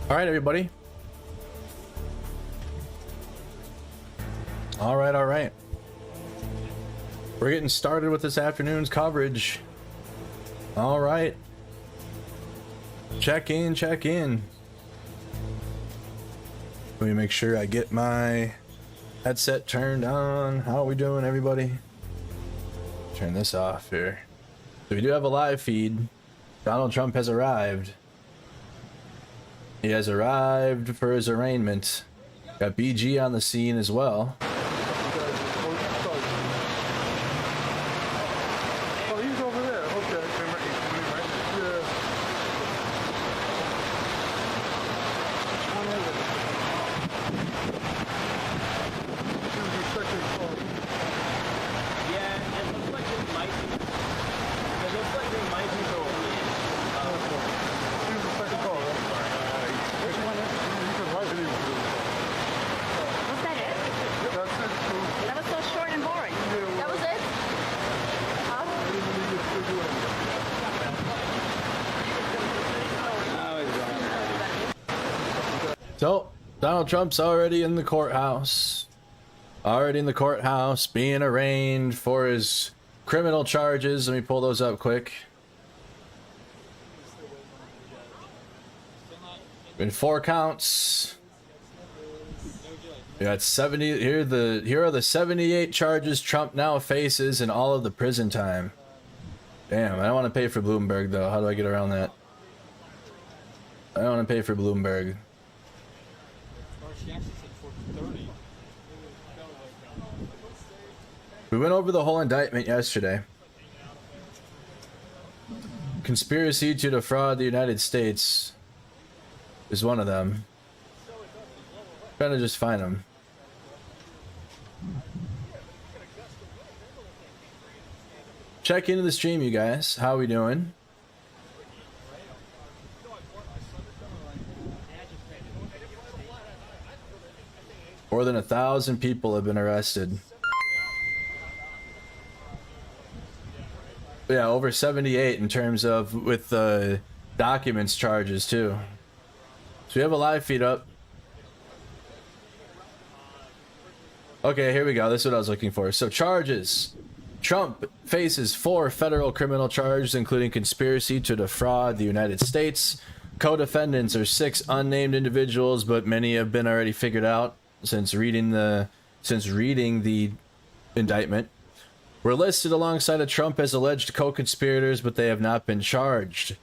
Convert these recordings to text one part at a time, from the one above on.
All right, everybody. All right. We're getting started with this afternoon's coverage. All right. Check in. Let me make sure I get my headset turned on. How are we doing, everybody? Turn this off here. So we do have a live feed. Donald Trump has arrived. He has arrived for his arraignment. Got BG on the scene as well. Oh, he's over there. Okay. Yeah, it looks like it might be. It looks like they might be going in. Here's the second call, right? Which one is it? You can write it in. Was that it? That's it. That was so short and boring. That was it? Huh? So, Donald Trump's already in the courthouse. Being arraigned for his criminal charges. Let me pull those up quick. Been 4 counts. We got 70. Here are the 78 charges Trump now faces in all of the prison time. Damn, I don't want to pay for Bloomberg though. How do I get around that? I don't want to pay for Bloomberg. We went over the whole indictment yesterday. Conspiracy to defraud the United States is one of them. Trying to just find them. Check into the stream, you guys. How we doing? More than 1,000 people have been arrested. Yeah, over 78 in terms of with the documents charges too. So we have a live feed up. Okay, here we go. This is what I was looking for. So charges. Trump faces 4 federal criminal charges, including conspiracy to defraud the United States. Co-defendants are 6 unnamed individuals, but many have been already figured out since reading the indictment. Were listed alongside of Trump as alleged co-conspirators, but they have not been charged.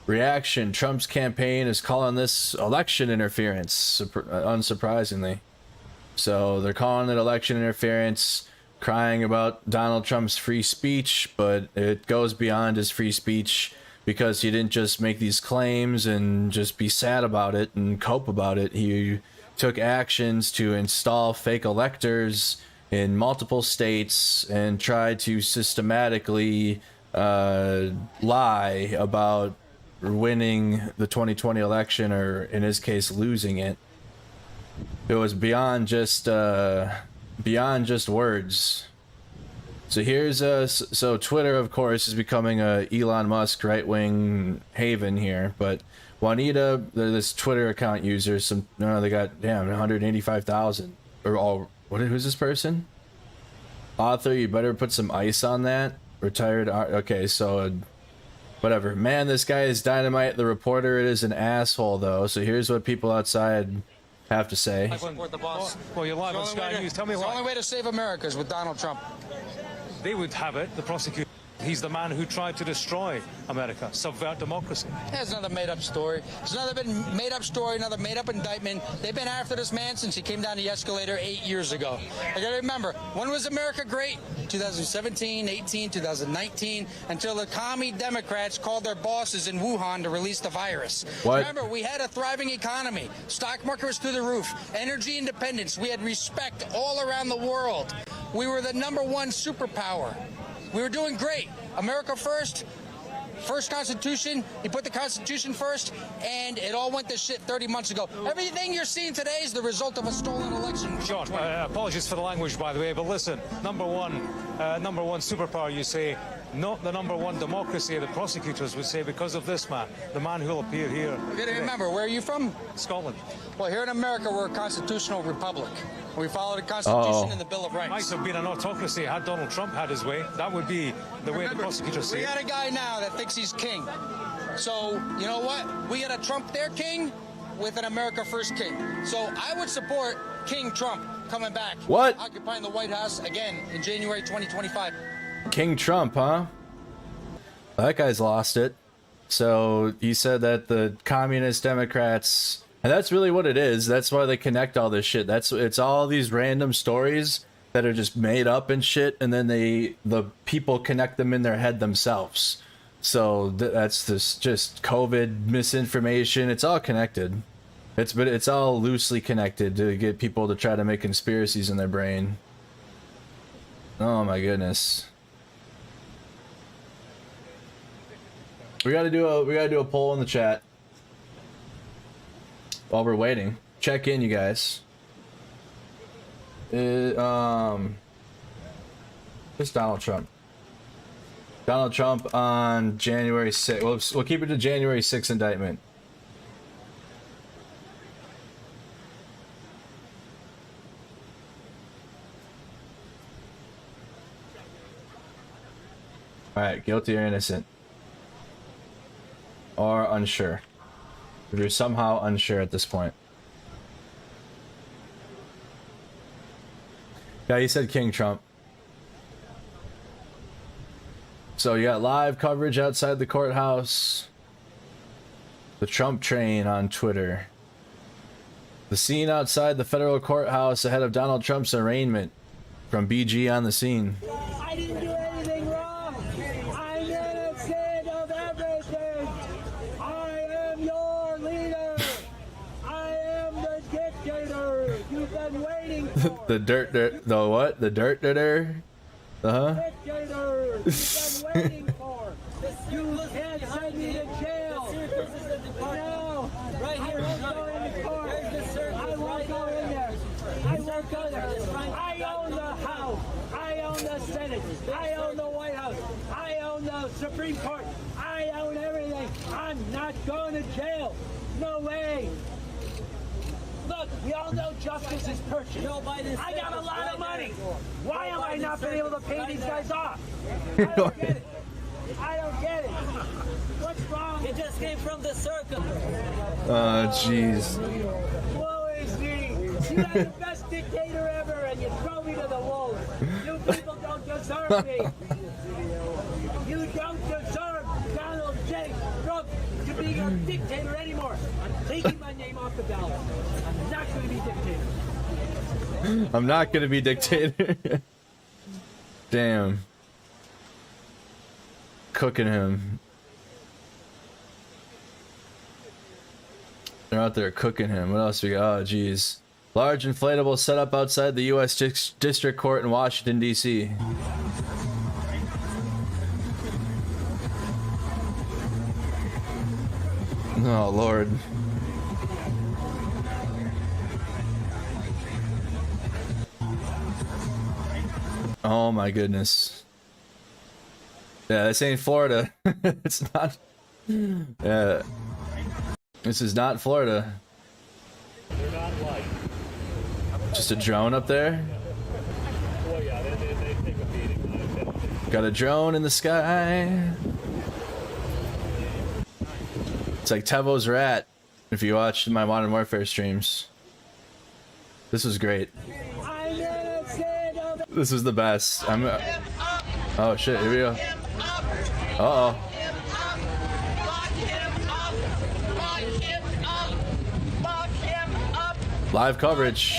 Reaction: Trump's campaign is calling this election interference, unsurprisingly. So they're calling it election interference, crying about Donald Trump's free speech, but it goes beyond his free speech because he didn't just make these claims and just be sad about it and cope about it. He took actions to install fake electors in multiple states and tried to systematically lie about winning the 2020 election, or in his case losing it. It was beyond just words. So here's so Twitter, of course, is becoming a Elon Musk right-wing haven here, but Juanita, this Twitter account user, they got 185,000 or all. Who's this person? Author, you better put some ice on that. Retired. Okay, so whatever. Man, this guy is dynamite. The reporter is an asshole, though. So here's what people outside have to say. I support the boss. Well, you're live on Sky News. Tell me the why. only way to save America is with Donald Trump. They would have it, the prosecutor. He's the man who tried to destroy America, subvert democracy. That's another made-up story. It's another made-up story, another made-up indictment. They've been after this man since he came down the escalator 8 years ago. I gotta remember, when was America great? 2017, 18, 2019, until the commie Democrats called their bosses in Wuhan to release the virus. What? Remember, we had a thriving economy. Stock market was through the roof. Energy independence. We had respect all around the world. We were the #1 superpower. We were doing great. America first. First Constitution. He put the Constitution first, and it all went to shit 30 months ago. Everything you're seeing today is the result of a stolen election. John, apologies for the language, by the way, but listen, number one superpower, you say. not the #1 democracy, the prosecutors would say, because of this man, the man who will appear here. You gotta remember, where are you from? Scotland. Well, here in America, we're a constitutional republic. We follow the Constitution and the Bill of Might Rights. have been an autocracy had Donald Trump had his way. That would be the way the prosecutors see We it. got a guy now that thinks he's king. So, you know what? We got to Trump their king with an America First king. So I would support King Trump coming back. What? Occupying the White House again in January 2025. King Trump, huh? That guy's lost it. So he said that the communist Democrats, and that's really what it is. That's why they connect all this shit. It's all these random stories that are just made up and shit, and then the people connect them in their head themselves. So that's just COVID misinformation. It's all connected. It's all loosely connected to get people to try to make conspiracies in their brain. Oh my goodness. We gotta do a poll in the chat while we're waiting. Check in, you guys. It's Donald Trump. Donald Trump on January 6th. We'll keep it to January 6th indictment. Alright, guilty or innocent. Or unsure. If you're somehow unsure at this point. Yeah, he said King Trump. So you got live coverage outside the courthouse. The Trump train on Twitter. The scene outside the federal courthouse ahead of Donald Trump's arraignment. From BG on the scene. I didn't do anything wrong. I'm innocent of everything. I am your leader. I am the dictator you've been waiting for. The what? The dirt. Uh-huh. Dictator you've been waiting for. You can't send me to jail. No, right here. I won't go in the court. I won't go in there. I won't go there. I own the House. I own the Senate. I own the White House. I own the Supreme Court. I own everything. I'm not going to jail. No way. Look, we all know justice is purchased. I got a lot of money. Why am I not being able to pay these guys off? I don't get it. I don't get it. What's wrong? It just came from the circle. Oh, jeez. Woe is me. You're the best dictator ever, and you throw me to the wolves. You people don't deserve me. You don't deserve Donald J. Trump to be your dictator anymore. I'm taking my name off the ballot. I'm not going to be dictator. I'm not gonna be dictator. Damn. Cooking him. They're out there cooking him. What else we got? Oh, geez. Large inflatable set up outside the U.S. District Court in Washington, D.C. Oh, Lord. Oh, my goodness. Yeah, this ain't Florida. It's not. Yeah. This is not Florida. Just a drone up there? Got a drone in the sky. It's like Tevo's Rat, if you watched my Modern Warfare streams. This was great. This was the best. Oh shit, here we go. Uh-oh. Live coverage.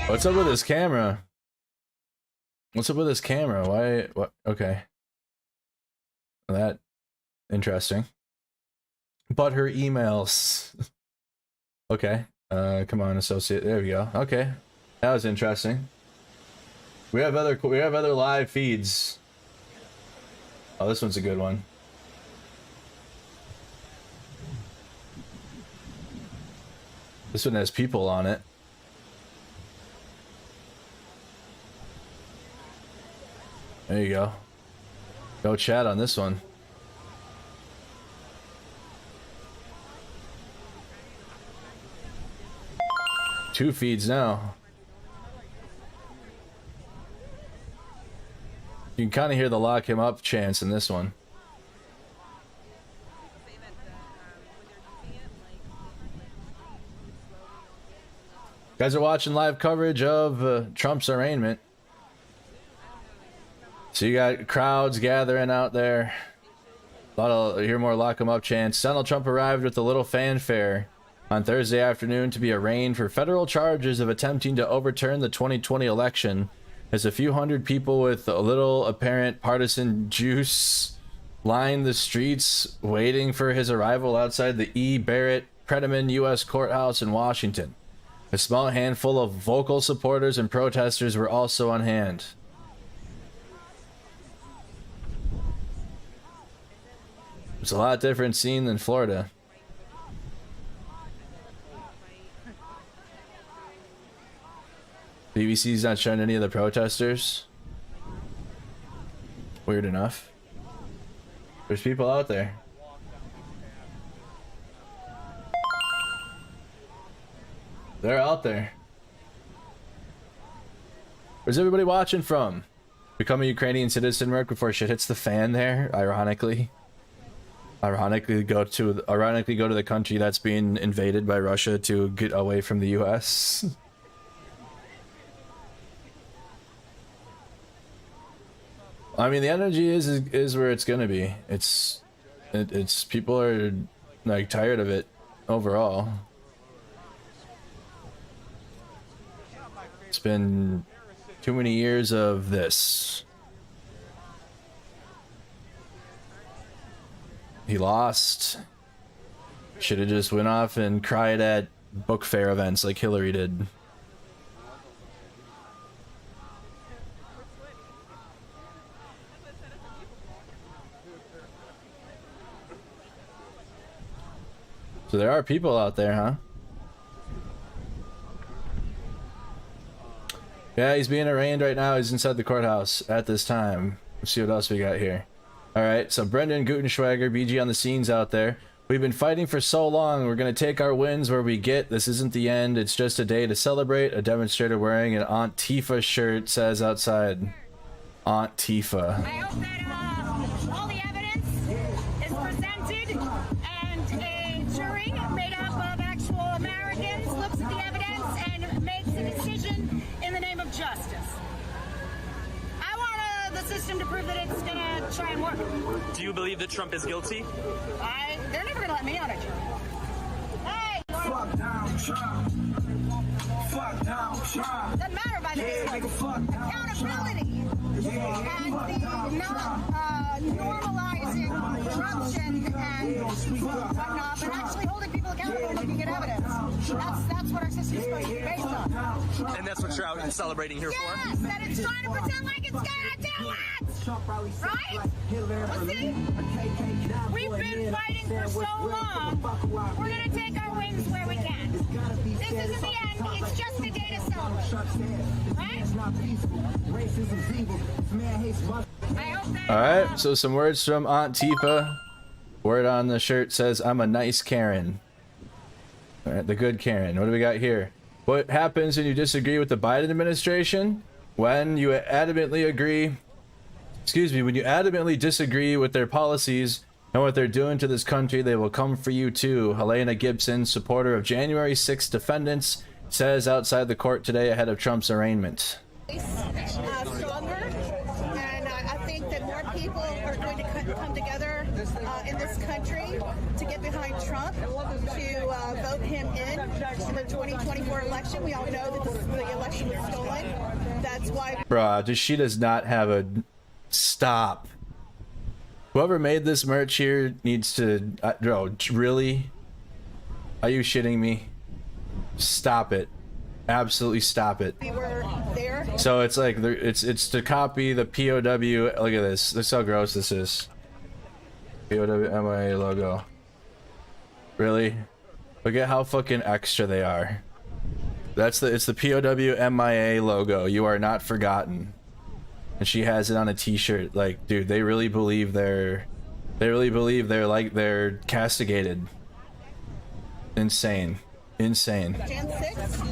What's up with this camera? What's up with this camera? Why? What? Okay. That interesting. But her emails. Okay. Come on, associate. There we go. Okay. That was interesting. We have other live feeds. Oh, this one's a good one. This one has people on it. There you go. Go chat on this one. Two feeds now. You can kind of hear the lock him up chance in this one. You guys are watching live coverage of Trump's arraignment. So you got crowds gathering out there. A lot of hear more lock him up chants. Donald Trump arrived with a little fanfare on Thursday afternoon to be arraigned for federal charges of attempting to overturn the 2020 election, as a few hundred people with a little apparent partisan juice lined the streets waiting for his arrival outside the E. Barrett Prettyman U.S. Courthouse in Washington. A small handful of vocal supporters and protesters were also on hand. It's a lot different scene than Florida. BBC's not showing any of the protesters. Weird enough. There's people out there. They're out there. Where's everybody watching from? Become a Ukrainian citizen, Merc, before shit hits the fan there, ironically. Ironically go to the country that's being invaded by Russia to get away from the US. I mean, the energy is where it's gonna be. It's people are like tired of it overall. It's been too many years of this. He lost. Should have just went off and cried at book fair events like Hillary did. So there are people out there, huh? Yeah, he's being arraigned right now. He's inside the courthouse at this time. Let's see what else we got here. Alright, so Brendan Gutenschwager, BG on the scenes out there. We've been fighting for so long. We're going to take our wins where we get. This isn't the end. It's just a day to celebrate. A demonstrator wearing an Aunt Tifa shirt says outside. Aunt Tifa. I hope that all the evidence is presented and a jury made up of actual Americans looks at the evidence and makes a decision in the name of justice. I want the system to prove that it's going to try and work. Do you believe that Trump is guilty? They're never going to let me on a jury. Hey! Fuck down Trump. Fuck down Trump. Doesn't matter by the way. Accountability and the not normalizing corruption and whatnot, but actually holding people accountable and looking at evidence. That's what our system is supposed to be based on. And that's what you're out celebrating here for? Yes, that it's trying to pretend like it's gonna do it! Right? Well, see, we've been fighting for so long, we're gonna take our wins where we can. This isn't the end, it's just a day to celebrate. Right? Alright, so some words from Aunt Tifa. Word on the shirt says, I'm a nice Karen. Alright, the good Karen. What do we got here? What happens when you disagree with the Biden administration? When you adamantly agree... Excuse me, when you adamantly disagree with their policies and what they're doing to this country, they will come for you too. Helena Gibson, supporter of January 6 defendants, says outside the court today ahead of Trump's arraignment. Stronger, and I think that more people are going to come together in this country to get behind Trump, to vote him in the 2024 election. We all know that the election was stolen. That's why... Bruh, she does not have a... Stop. Whoever made this merch here needs to... bro, really? Are you shitting me? Stop it. Absolutely stop it. We were there. So it's like, it's to copy the POW... Look at this. Look how gross this is. POW MIA logo. Really? Look at how fucking extra they are. It's the POW MIA logo. You are not forgotten. And she has it on a t-shirt. Like, dude, they really believe they're castigated. Insane. Insane. Jan 6.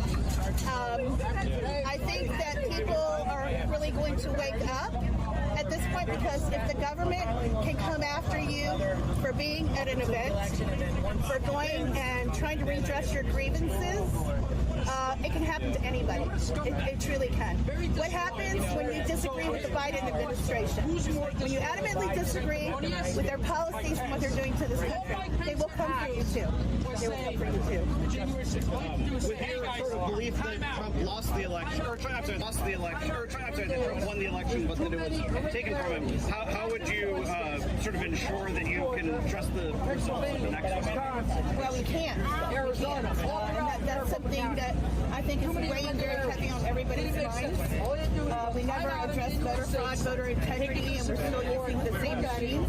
I think that people are really going to wake up at this point, because if the government can come after you for being at an event, for going and trying to redress your grievances, it can happen to anybody. It truly can. What happens when you disagree with the Biden administration? When you adamantly disagree with their policies and what they're doing to this country, they will come for you too. They will come for you too. With your sort of belief that Trump lost the election, or Trump won the election, but that it was taken from him, how would you sort of ensure that you can trust the results of the next election? Well, we can't. Arizona. That's something that I think is weighing very heavy on everybody's minds. We never addressed voter fraud, voter integrity, and we're still using the same machines.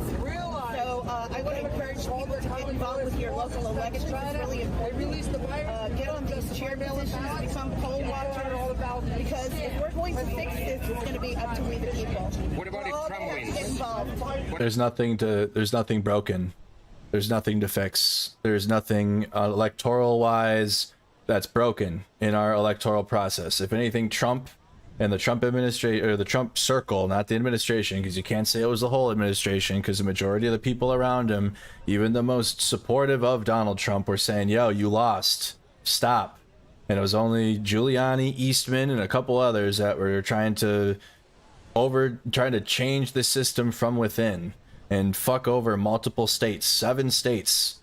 So I would encourage people to get involved with your local elections. It's really important. Get on these chair positions, become poll watchers, because if we're going to fix this, it's going to be up to we the people. What about if Trump wins? Get involved. There's nothing broken. There's nothing to fix. There's nothing electoral wise that's broken in our electoral process. If anything, Trump and the Trump administration, or the Trump circle, not the administration, because you can't say it was the whole administration, because the majority of the people around him, even the most supportive of Donald Trump, were saying, yo, you lost, stop. And it was only Giuliani, Eastman, and a couple others that were trying to change the system from within and fuck over multiple states, 7 states.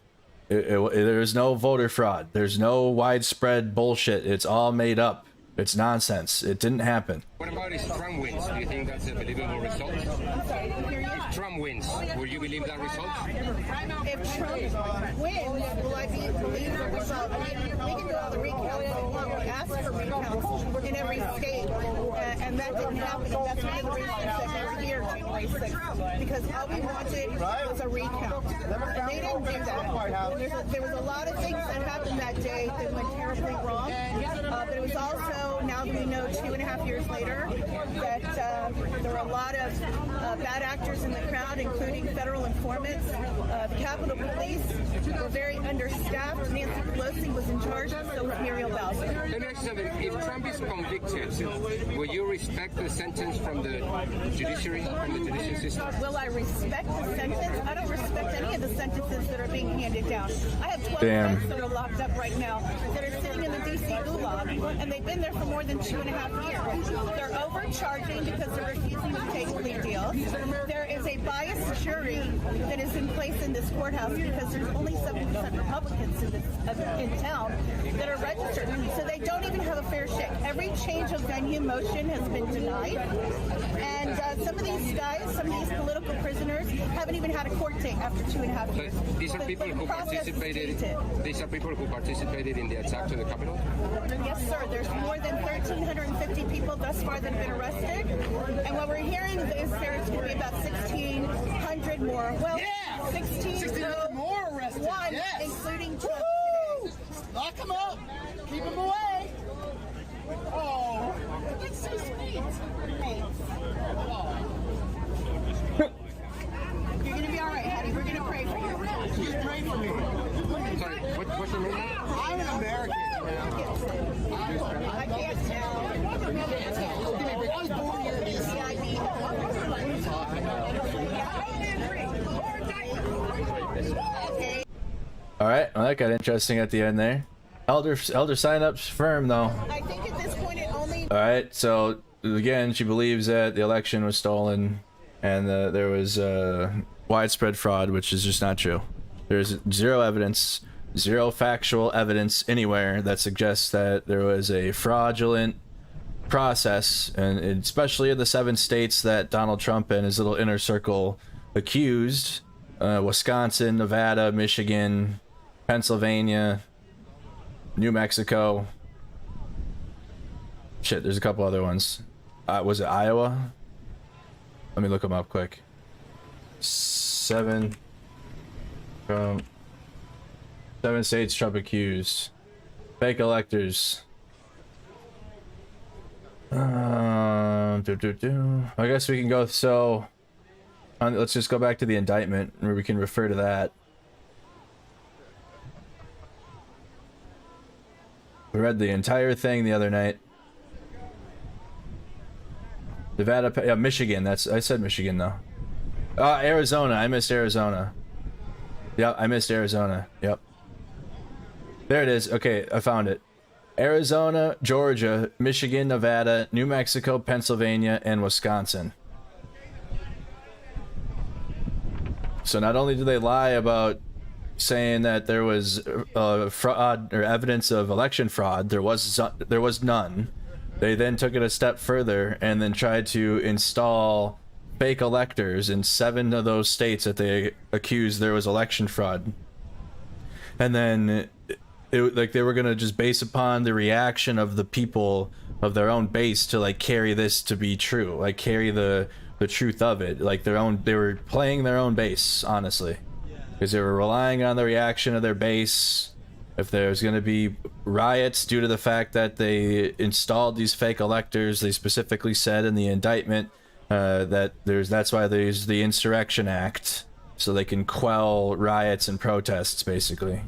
There's no voter fraud. There's no widespread bullshit. It's all made up. It's nonsense. It didn't happen. What about if Trump wins? Do you think that's a believable result? If Trump wins, will you believe that result? If Trump wins, will I believe the result? I mean, we can do all the recounts we want. We asked for recounts in every state, and that didn't happen. That's one of the reasons that every year, January 6th, because all we wanted was a recount. And they didn't do that. There was a lot of things that happened that day that went terribly wrong, but it was also, now that we know 2.5 years later, that there were a lot of bad actors in the crowd, including federal informants. The Capitol Police were very understaffed. Nancy Pelosi was in charge, so was Muriel Bowser. Let me ask you something. If Trump is convicted, will you respect the sentence from the judiciary, from the judicial system? Will I respect the sentence? I don't respect any of the sentences that are being handed down. I have 12 friends that are locked up right now that are sitting in the D.C. gulag, and they've been there for more than 2.5 years. They're overcharging because they're refusing to take plea deals. There is a biased jury that is in place in this courthouse because there's only 7% Republicans in town that are registered. So they don't even have a fair shake. Every change of venue motion has been denied. And some of these guys, some of these political prisoners, haven't even had a court date after 2.5 years. These are people who participated. These are people who participated in the attack to the Capitol? Yes, sir. There's more than 1,350 people thus far that have been arrested. And what we're hearing is there's going to be about 1,600 more. Well, 1,600 more arrested. One, yes. Including Trump today. Lock them up. Keep them away. Oh, that's so sweet. You're going to be all right, honey. We're going to pray for you. Just pray for me. Sorry, what's your name? I'm an American. I can't tell. I was born here in D.C. All right. Well, that got interesting at the end there. Elder sign-ups firm though. I think at this point it only... All right. So again, she believes that the election was stolen and there was widespread fraud, which is just not true. There's zero evidence, zero factual evidence anywhere that suggests that there was a fraudulent process, and especially in the 7 states that Donald Trump and his little inner circle accused, Wisconsin, Nevada, Michigan, Pennsylvania, New Mexico. Shit, there's a couple other ones. Was it Iowa? Let me look them up quick. 7 states Trump accused. Fake electors. I guess we can go. So, let's just go back to the indictment, where we can refer to that. We read the entire thing the other night. Nevada, yeah, Michigan. I said Michigan though. Arizona. I missed Arizona. Yep, I missed Arizona. Yep. There it is. Okay, I found it. Arizona, Georgia, Michigan, Nevada, New Mexico, Pennsylvania, and Wisconsin. So not only did they lie about saying that there was fraud or evidence of election fraud, there was none. They then took it a step further and then tried to install fake electors in 7 of those states that they accused there was election fraud. And then like they were gonna just base upon the reaction of the people of their own base to like carry this to be true, like carry the truth of it, like they were playing their own base, honestly, because they were relying on the reaction of their base. If there's going to be riots due to the fact that they installed these fake electors, they specifically said in the indictment that's why there's the Insurrection Act, so they can quell riots and protests, basically.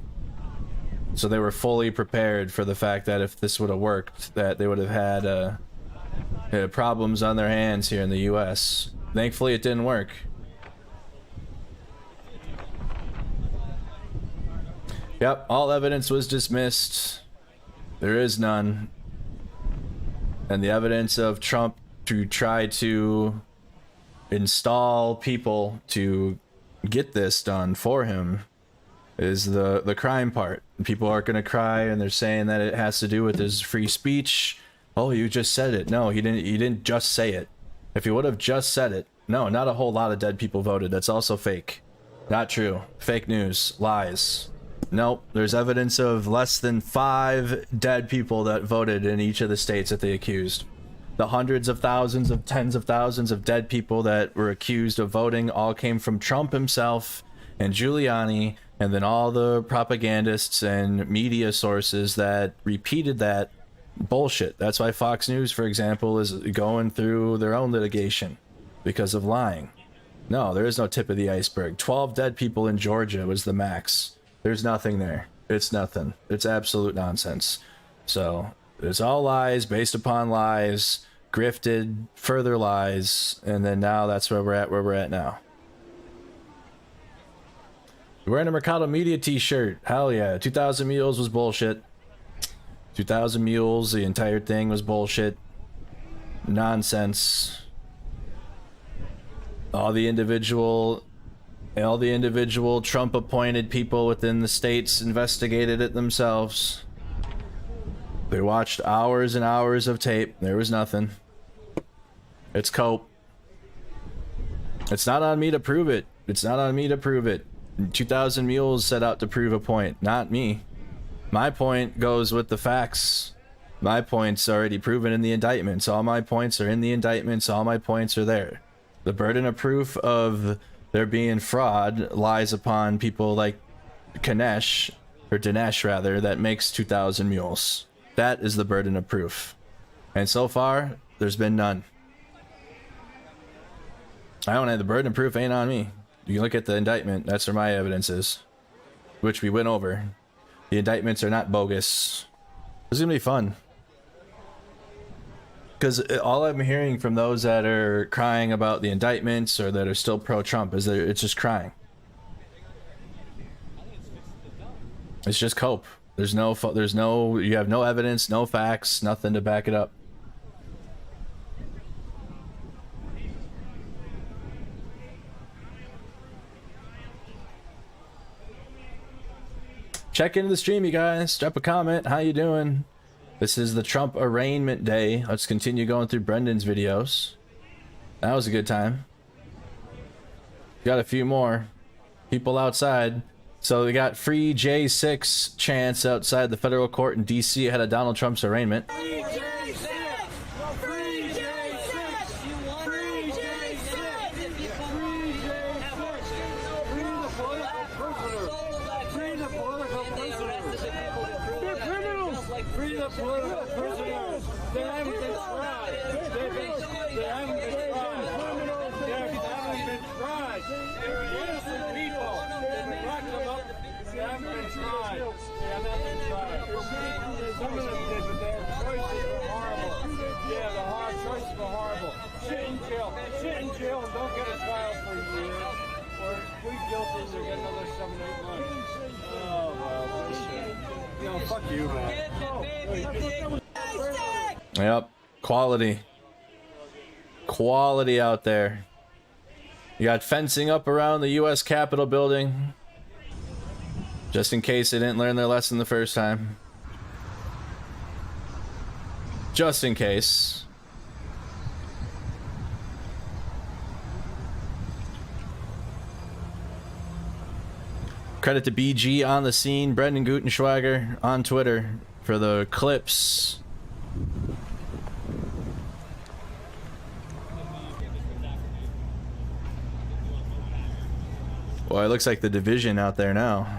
So they were fully prepared for the fact that if this would have worked, that they would have had problems on their hands here in the U.S. Thankfully, it didn't work. Yep, all evidence was dismissed. There is none. And the evidence of Trump to try to install people to get this done for him is the crime part. People are going to cry, and they're saying that it has to do with his free speech. Oh, you just said it. No, he didn't just say it. If he would have just said it, no, not a whole lot of dead people voted. That's also fake. Not true. Fake news. Lies. Nope, there's evidence of less than 5 dead people that voted in each of the states that they accused. The hundreds of thousands of tens of thousands of dead people that were accused of voting all came from Trump himself and Giuliani, and then all the propagandists and media sources that repeated that bullshit. That's why Fox News, for example, is going through their own litigation because of lying. No, there is no tip of the iceberg. 12 dead people in Georgia was the max. There's nothing there. It's nothing. It's absolute nonsense. So it's all lies based upon lies, grifted, further lies, and then now that's where we're at now. You're wearing a Mercado Media t-shirt. Hell yeah. 2,000 Mules was bullshit. 2,000 Mules, the entire thing was bullshit. Nonsense. All the individual Trump appointed people within the states investigated it themselves. They watched hours and hours of tape. There was nothing. It's cope. It's not on me to prove it. It's not on me to prove it. 2,000 Mules set out to prove a point, not me. My point goes with the facts. My point's already proven in the indictments. All my points are in the indictments. All my points are there. The burden of proof of there being fraud lies upon people like Dinesh rather, that makes 2,000 Mules. That is the burden of proof. And so far, there's been none. I don't have the burden of proof, ain't on me. You can look at the indictment, that's where my evidence is, which we went over. The indictments are not bogus. This is gonna be fun. Because all I'm hearing from those that are crying about the indictments or that are still pro-Trump is that it's just crying. It's just cope. You have no evidence, no facts, nothing to back it up. Check into the stream, you guys. Drop a comment. How you doing? This is the Trump arraignment day. Let's continue going through Brendan's videos. That was a good time. Got a few more people outside. So we got free J6 chants outside the federal court in DC ahead of Donald Trump's arraignment. Free J6! Free J6! Free J6! Free the political prisoners! They're criminals! Free the political prisoners! They haven't been tried! They haven't been tried! They haven't been tried! They're innocent people! Lock them up! They haven't been tried! They haven't been tried! Some of them did, but their choices were horrible. Yeah, the hard choices were horrible. Sit in jail. Sit in jail and don't get a trial for a year. Or plead guilty and get another 7 or 8 months. Oh, well, bullshit. You know, fuck you, man. Yep. Quality. Quality out there. You got fencing up around the U.S. Capitol building. Just in case they didn't learn their lesson the first time. Just in case. Credit to BG on the scene, Brendan Gutenschwager on Twitter for the clips. Boy, it looks like the division out there now.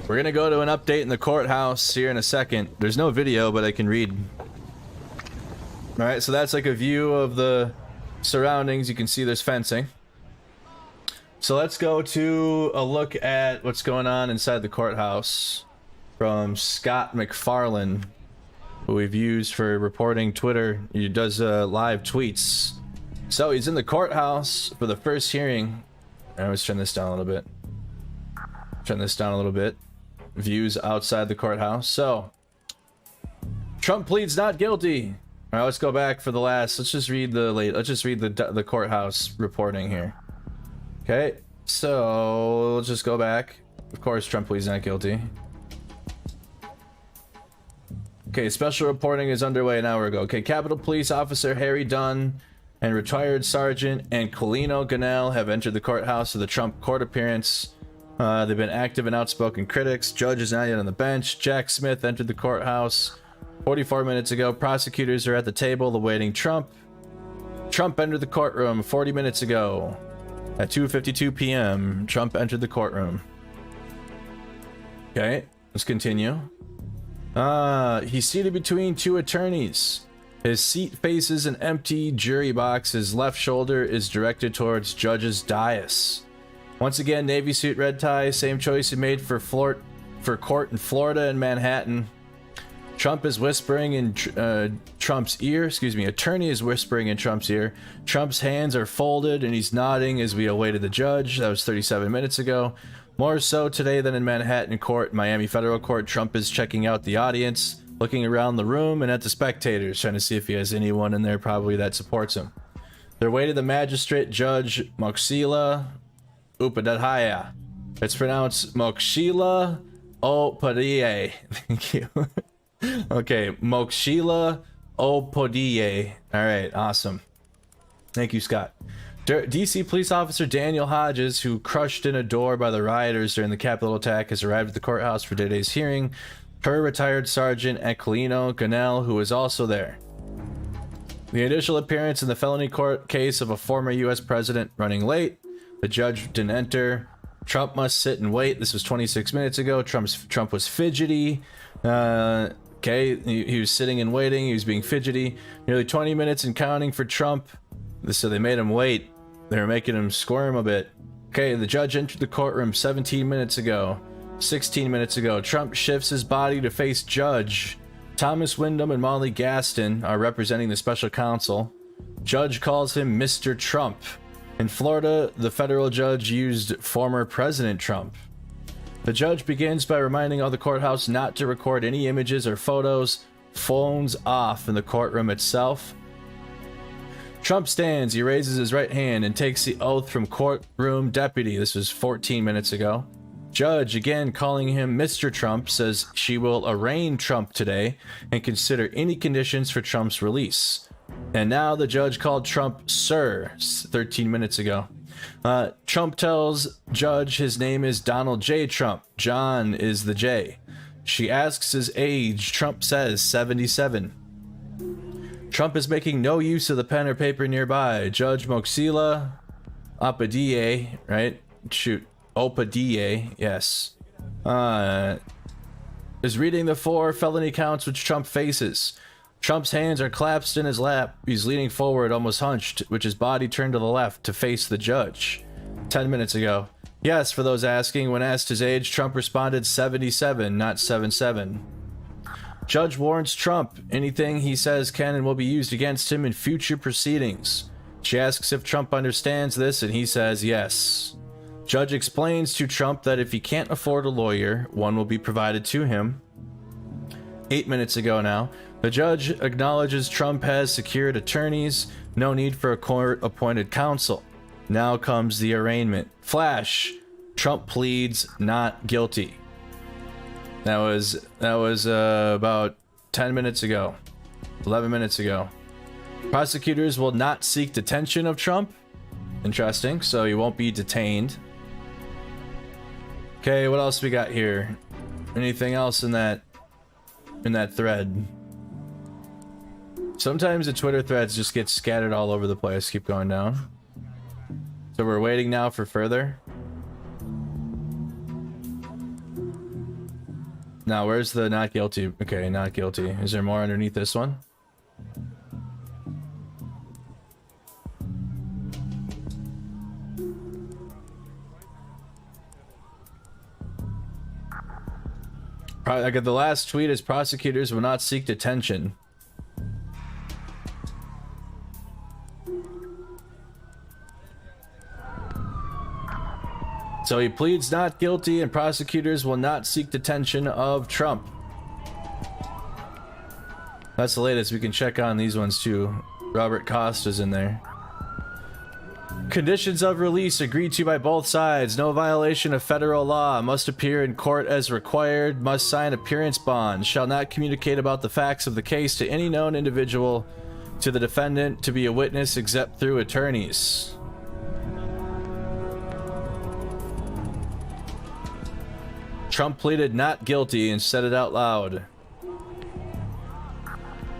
We're gonna go to an update in the courthouse here in a second. There's no video, but I can read. Alright, so that's like a view of the surroundings. You can see there's fencing. So let's go to a look at what's going on inside the courthouse from Scott McFarlane, who we've used for reporting Twitter. He does live tweets. So he's in the courthouse for the first hearing. I always turn this down a little bit. Turn this down a little bit. Views outside the courthouse. So Trump pleads not guilty. All right, let's go back for the last. Let's just read the courthouse reporting here. Okay, so let's just go back. Of course, Trump pleads not guilty. Okay, special reporting is underway an hour ago. Okay, Capitol Police Officer Harry Dunn and retired Sergeant and Colino Ganell have entered the courthouse for the Trump court appearance. They've been active and outspoken critics. Judge is not yet on the bench. Jack Smith entered the courthouse 44 minutes ago. Prosecutors are at the table awaiting Trump. Trump entered the courtroom 40 minutes ago. At 2:52 p.m., Trump entered the courtroom. Okay, let's continue. He's seated between two attorneys. His seat faces an empty jury box. His left shoulder is directed towards judge's dais. Once again, navy suit, red tie, same choice he made for court in Florida and Manhattan. Trump is whispering in Trump's ear. Excuse me, attorney is whispering in Trump's ear. Trump's hands are folded and he's nodding as we awaited the judge. That was 37 minutes ago. More so today than in Manhattan court, Miami federal court. Trump is checking out the audience, looking around the room and at the spectators, trying to see if he has anyone in there probably that supports him. They're waiting the magistrate Judge Moxila Upadhyaya. It's pronounced Moxila Upadhyaya. Thank you. Okay, Moxila Upadhyaya. All right, awesome. Thank you, Scott. DC police officer Daniel Hodges, who crushed in a door by the rioters during the Capitol attack, has arrived at the courthouse for today's hearing. Per retired Sergeant Colino Ganell, who is also there. The initial appearance in the felony court case of a former U.S. president running late. The judge didn't enter. Trump must sit and wait. This was 26 minutes ago. Trump was fidgety. Okay, he was sitting and waiting. He was being fidgety. Nearly 20 minutes and counting for Trump. So they made him wait. They were making him squirm a bit. Okay, the judge entered the courtroom 17 minutes ago. 16 minutes ago. Trump shifts his body to face judge. Thomas Wyndham and Molly Gaston are representing the special counsel. Judge calls him Mr. Trump. In Florida, the federal judge used former President Trump. The judge begins by reminding all the courthouse not to record any images or photos, phones off in the courtroom itself. Trump stands, he raises his right hand and takes the oath from courtroom deputy. This was 14 minutes ago. Judge, again calling him Mr. Trump, says she will arraign Trump today and consider any conditions for Trump's release. And now the judge called Trump Sir 13 minutes ago. Trump tells Judge his name is Donald J. Trump. John is the J. She asks his age. Trump says 77. Trump is making no use of the pen or paper nearby. Judge Moxila Opadie, right? Shoot. Opadie, yes. Is reading the 4 felony counts which Trump faces. Trump's hands are clasped in his lap. He's leaning forward, almost hunched, with his body turned to the left to face the judge. 10 minutes ago. Yes, for those asking, when asked his age, Trump responded 77, not 77. Judge warns Trump anything he says can and will be used against him in future proceedings. She asks if Trump understands this, and he says yes. Judge explains to Trump that if he can't afford a lawyer, one will be provided to him. 8 minutes ago now, the judge acknowledges Trump has secured attorneys, no need for a court-appointed counsel. Now comes the arraignment. Flash, Trump pleads not guilty. That was about 10 minutes ago, 11 minutes ago. Prosecutors will not seek detention of Trump. Interesting, so he won't be detained. Okay, what else we got here? Anything else in that thread? Sometimes the Twitter threads just get scattered all over the place. Keep going down. So we're waiting now for further. Now, where's the not guilty? Okay, not guilty. Is there more underneath this one? Like the last tweet is prosecutors will not seek detention. So he pleads not guilty and prosecutors will not seek detention of Trump. That's the latest. We can check on these ones too. Robert Costa's in there. Conditions of release agreed to by both sides. No violation of federal law. Must appear in court as required. Must sign appearance bond. Shall not communicate about the facts of the case to any known individual, to the defendant, to be a witness except through attorneys. Trump pleaded not guilty and said it out loud.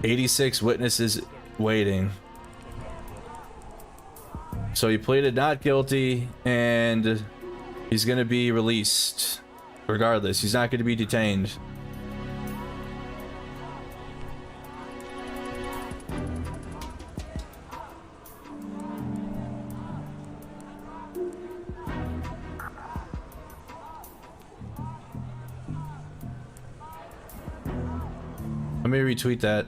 86 witnesses waiting. So he pleaded not guilty and he's going to be released regardless. He's not going to be detained. Let me retweet that.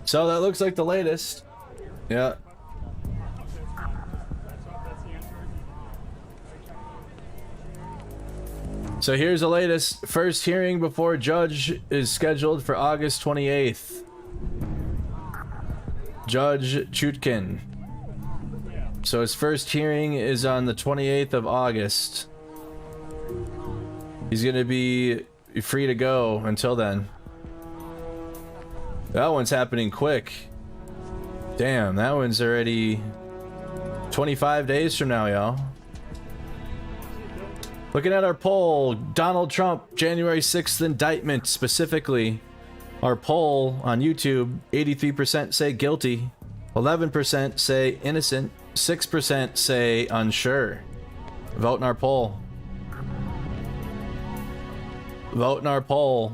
So that looks like the latest. Yeah. So here's the latest. First hearing before judge is scheduled for August 28th. Judge Chutkin. So his first hearing is on the 28th of August. He's gonna be free to go until then. That one's happening quick. Damn, that one's already 25 days from now, y'all. Looking at our poll, Donald Trump, January 6th indictment specifically. Our poll on YouTube, 83% say guilty, 11% say innocent, 6% say unsure. Vote in our poll. Vote in our poll.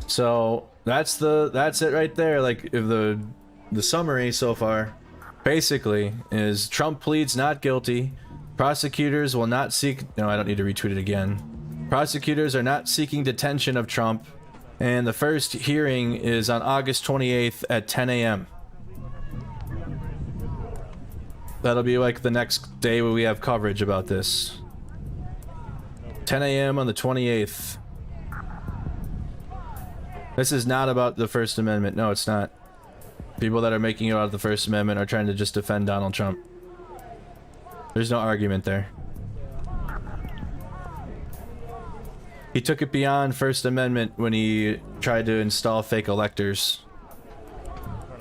So that's it right there. Like, if the summary so far basically is Trump pleads not guilty. Prosecutors will not seek, no, I don't need to retweet it again. Prosecutors are not seeking detention of Trump, and the first hearing is on August 28th at 10 a.m. That'll be like the next day where we have coverage about this. 10 a.m. on the 28th. This is not about the First Amendment. No, it's not. People that are making it out of the First Amendment are trying to just defend Donald Trump. There's no argument there. He took it beyond First Amendment when he tried to install fake electors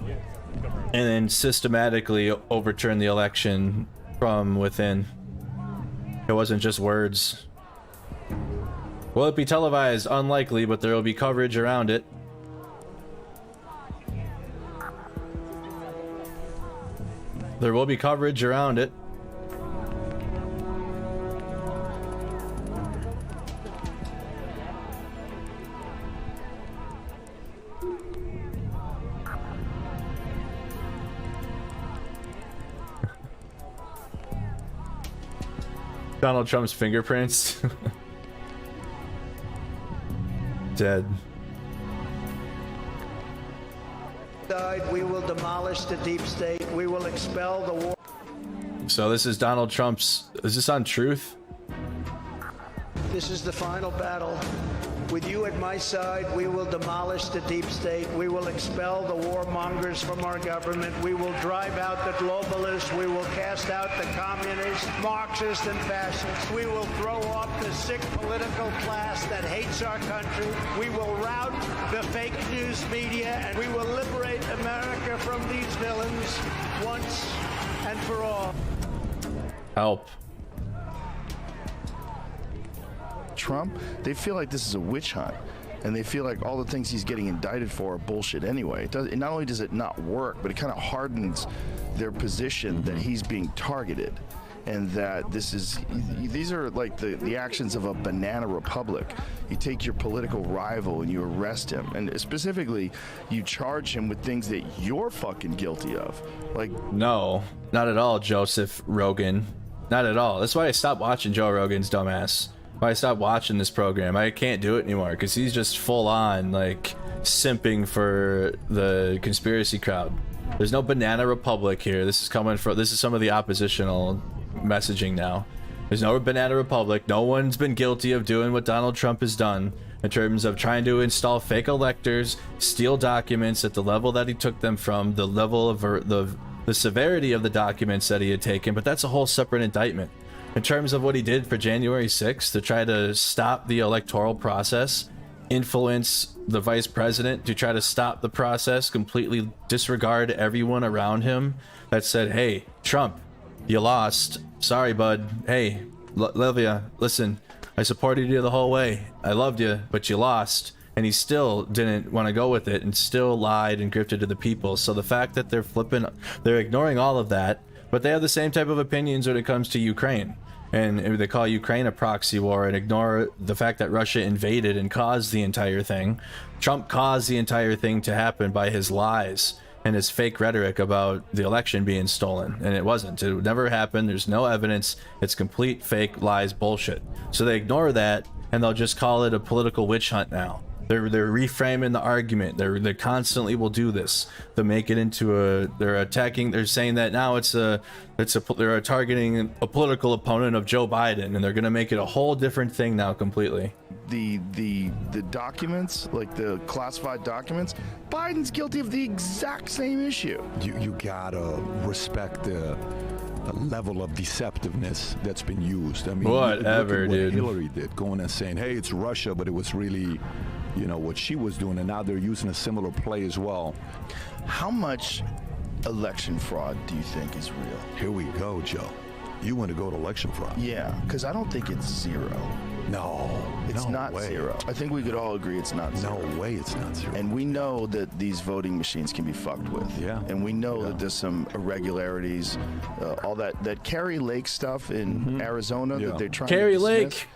and then systematically overturn the election from within. It wasn't just words. Will it be televised? Unlikely, but there will be coverage around it. There will be coverage around it. Donald Trump's fingerprints. Dead. We will demolish the deep state. We will expel the war. So this is Donald Trump's. Is this on Truth? This is the final battle. With you at my side, we will demolish the deep state. We will expel the warmongers from our government. We will drive out the globalists. We will cast out the communists, Marxists, and fascists. We will throw off the sick political class that hates our country. We will rout the fake news media, and we will liberate America from these villains once and for all. Help. Trump, they feel like this is a witch hunt, and they feel like all the things he's getting indicted for are bullshit anyway. Not only does it not work, but it kind of hardens their position that he's being targeted, and that these are like the actions of a banana republic. You take your political rival and you arrest him, and specifically you charge him with things that you're fucking guilty of. Like, no, not at all, Joseph Rogan. Not at all. That's why I stopped watching Joe Rogan's dumbass. Why I stopped watching this program. I can't do it anymore because he's just full on like simping for the conspiracy crowd. There's no banana republic here. This is some of the oppositional messaging now. There's no banana republic. No one's been guilty of doing what Donald Trump has done in terms of trying to install fake electors, steal documents at the level that he took them from, the level of the severity of the documents that he had taken. But that's a whole separate indictment. In terms of what he did for January 6th to try to stop the electoral process, influence the vice president to try to stop the process, completely disregard everyone around him that said, hey, Trump, you lost. Sorry, bud. Hey, love ya. Listen, I supported you the whole way. I loved you, but you lost. And he still didn't want to go with it and still lied and grifted to the people. So the fact that they're ignoring all of that, but they have the same type of opinions when it comes to Ukraine. And they call Ukraine a proxy war and ignore the fact that Russia invaded and caused the entire thing. Trump caused the entire thing to happen by his lies and his fake rhetoric about the election being stolen. And it wasn't. It never happened. There's no evidence. It's complete fake lies bullshit. So they ignore that and they'll just call it a political witch hunt now. They're reframing the argument. They constantly will do this. They make it into they're attacking. They're saying that now they're targeting a political opponent of Joe Biden, and they're gonna make it a whole different thing now completely. The documents, like the classified documents, Biden's guilty of the exact same issue. You gotta respect the level of deceptiveness that's been used. I mean, whatever, look at what dude. Hillary did, going and saying, hey, it's Russia, but it was really, you know, what she was doing, and now they're using a similar play as well. How much election fraud do you think is real? Here we go, Joe. You want to go to election fraud? Yeah, because I don't think it's zero. No, it's no not way. zero. I think we could all agree it's not zero. No way it's not zero. And we know that these voting machines can be fucked with. Yeah. And we know that there's some irregularities, all that Kerry Lake stuff in Arizona that they're trying Kerry to dismiss. Lake.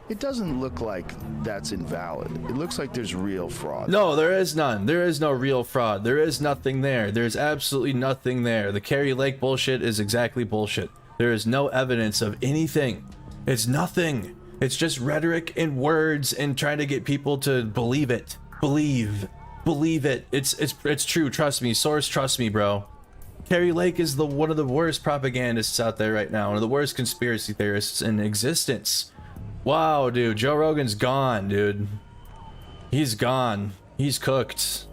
It doesn't look like that's invalid. It looks like there's real fraud. No, there is none. There is no real fraud. There is nothing there. There's absolutely nothing there. The Kerry Lake bullshit is exactly bullshit. There is no evidence of anything. It's nothing. It's just rhetoric and words and trying to get people to believe it. Believe it. It's true. Trust me. Source, trust me, bro. Kerry Lake is one of the worst propagandists out there right now. One of the worst conspiracy theorists in existence. Wow, dude. Joe Rogan's gone, dude. He's gone. He's cooked.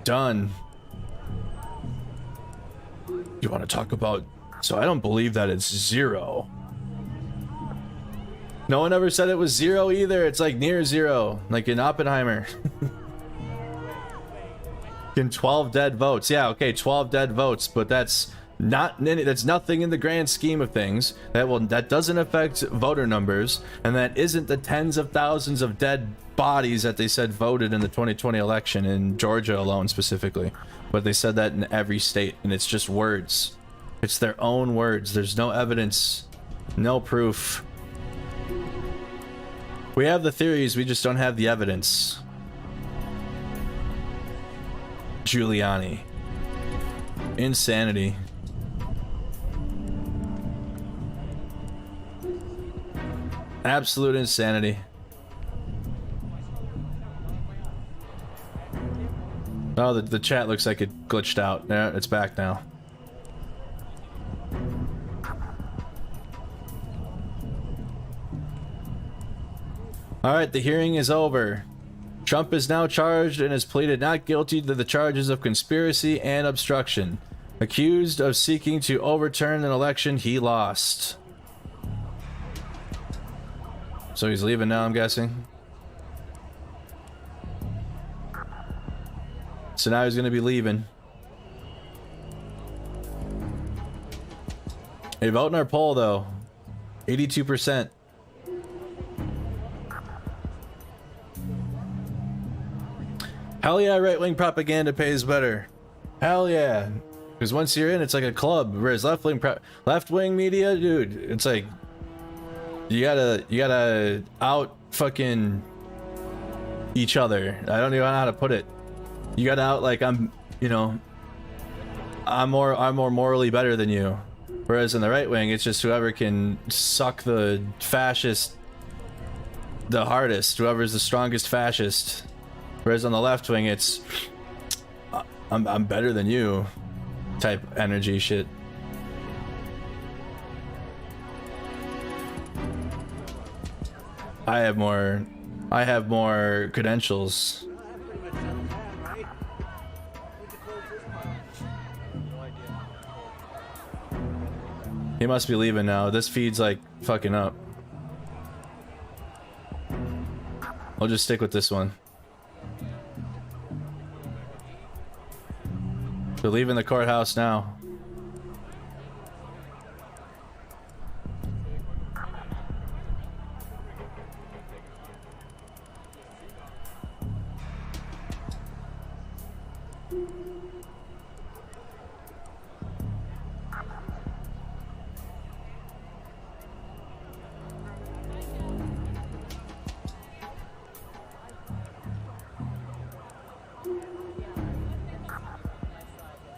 Done. You want to talk about... So I don't believe that it's zero. No one ever said it was zero either. It's like near zero. Like in Oppenheimer. In 12 dead votes. Yeah, okay, 12 dead votes, but that's nothing in the grand scheme of things. That doesn't affect voter numbers, and that isn't the tens of thousands of dead bodies that they said voted in the 2020 election in Georgia alone specifically. But they said that in every state, and it's just words. It's their own words. There's no evidence, no proof. We have the theories, we just don't have the evidence. Giuliani. Insanity. Absolute insanity. Oh, the chat looks like it glitched out. Yeah, it's back now. Alright, the hearing is over. Trump is now charged and has pleaded not guilty to the charges of conspiracy and obstruction. Accused of seeking to overturn an election he lost. So he's leaving now, I'm guessing. So now he's going to be leaving. Hey, vote in our poll, though. 82%. Hell yeah, right-wing propaganda pays better. Hell yeah. Because once you're in, it's like a club. Whereas left-wing media, dude, it's like... You gotta out fucking each other. I don't even know how to put it. You gotta out like I'm more morally better than you. Whereas in the right wing, it's just whoever can suck the fascist the hardest, whoever's the strongest fascist. Whereas on the left wing, it's I'm better than you type energy shit. I have more credentials. He must be leaving now. This feed's like fucking up. I'll just stick with this one. They're leaving the courthouse now.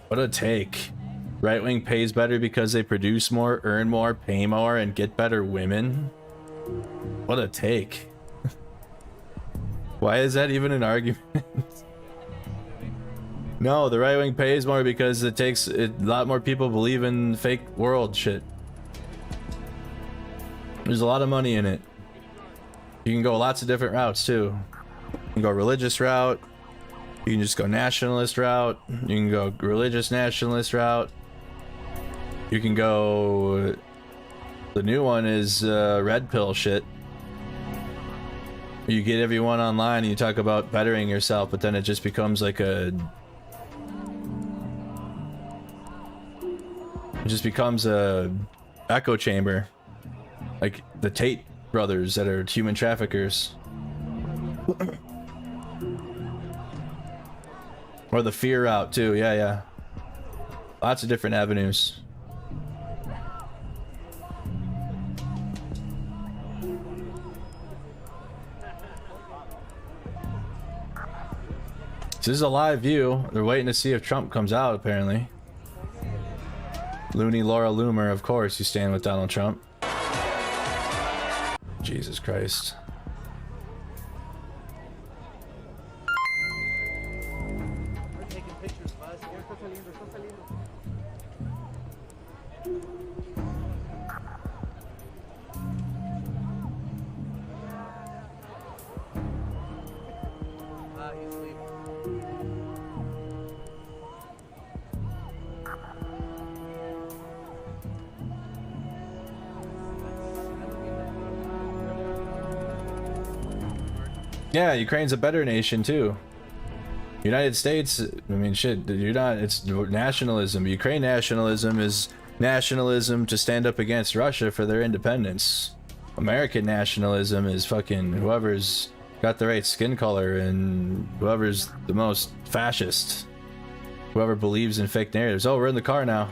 What a take. Right wing pays better because they produce more, earn more, pay more, and get better women? What a take. Why is that even an argument? No, the right wing pays more because it takes a lot more people believe in fake world shit. There's a lot of money in it. You can go lots of different routes too. You can go religious route. You can just go nationalist route. You can go religious nationalist route. You can go... The new one is red pill shit. You get everyone online and you talk about bettering yourself, but then it just becomes like a... just becomes a echo chamber, like the Tate brothers that are human traffickers. Or the fear route too. Yeah. Lots of different avenues. This is a live view. They're waiting to see if Trump comes out, apparently. Looney Laura Loomer, of course, you stand with Donald Trump. Jesus Christ. Yeah, Ukraine's a better nation too. United States, I mean, shit, you're not, it's nationalism. Ukraine nationalism is nationalism to stand up against Russia for their independence. American nationalism is fucking whoever's got the right skin color and whoever's the most fascist. Whoever believes in fake narratives. Oh, we're in the car now.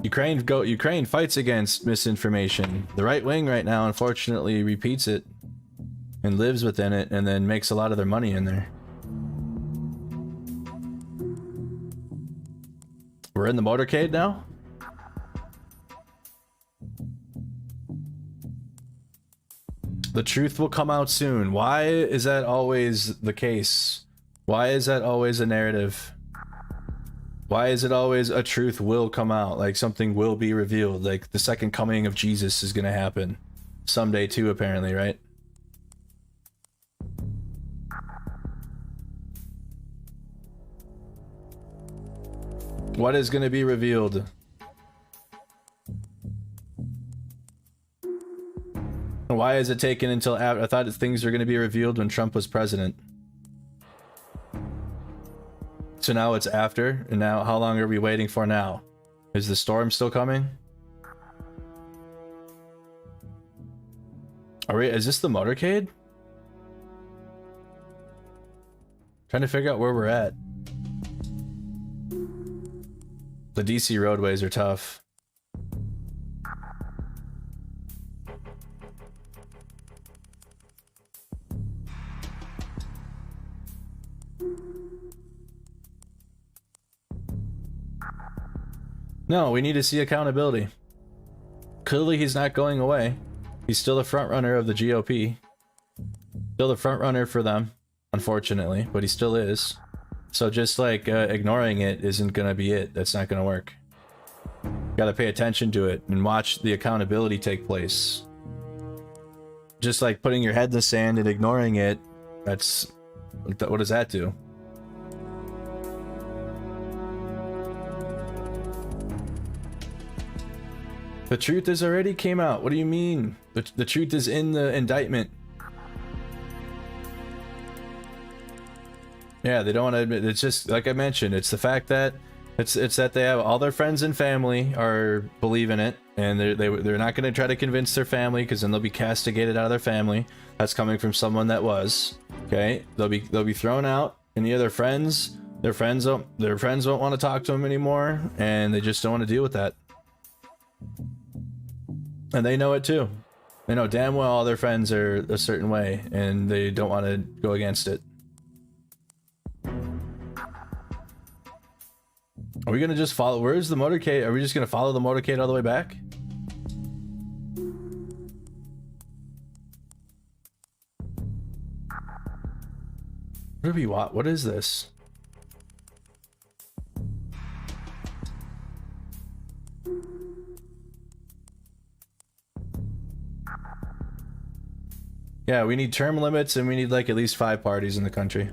Ukraine fights against misinformation. The right wing right now, unfortunately, repeats it and lives within it and then makes a lot of their money in there. We're in the motorcade now? The truth will come out soon. Why is that always the case? Why is that always a narrative? Why is it always a truth will come out? Like something will be revealed. Like the second coming of Jesus is gonna happen someday too, apparently, right? What is gonna be revealed? Why is it taken until after? I thought things were gonna be revealed when Trump was president. So now it's after, and now how long are we waiting for now? Is the storm still coming? Is this the motorcade? Trying to figure out where we're at. The DC roadways are tough. No, we need to see accountability. Clearly he's not going away. He's still the front runner of the GOP. Still the front runner for them, unfortunately, but he still is. So just like ignoring it isn't gonna be it. That's not gonna work. Gotta pay attention to it and watch the accountability take place. Just like putting your head in the sand and ignoring it, that's... what does that do? The truth has already came out. What do you mean? The truth is in the indictment. Yeah, they don't want to admit. It's just like I mentioned. It's the fact that it's that they have all their friends and family are believe in it, and they're not going to try to convince their family because then they'll be castigated out of their family. That's coming from someone that was. Okay, they'll be thrown out, and their friends won't want to talk to them anymore, and they just don't want to deal with that. And they know it too. They know damn well all their friends are a certain way and they don't want to go against it. Are we gonna just follow? Where's the motorcade? Are we just gonna follow the motorcade all the way back? What do we want? What is this? Yeah, we need term limits and we need like at least 5 parties in the country.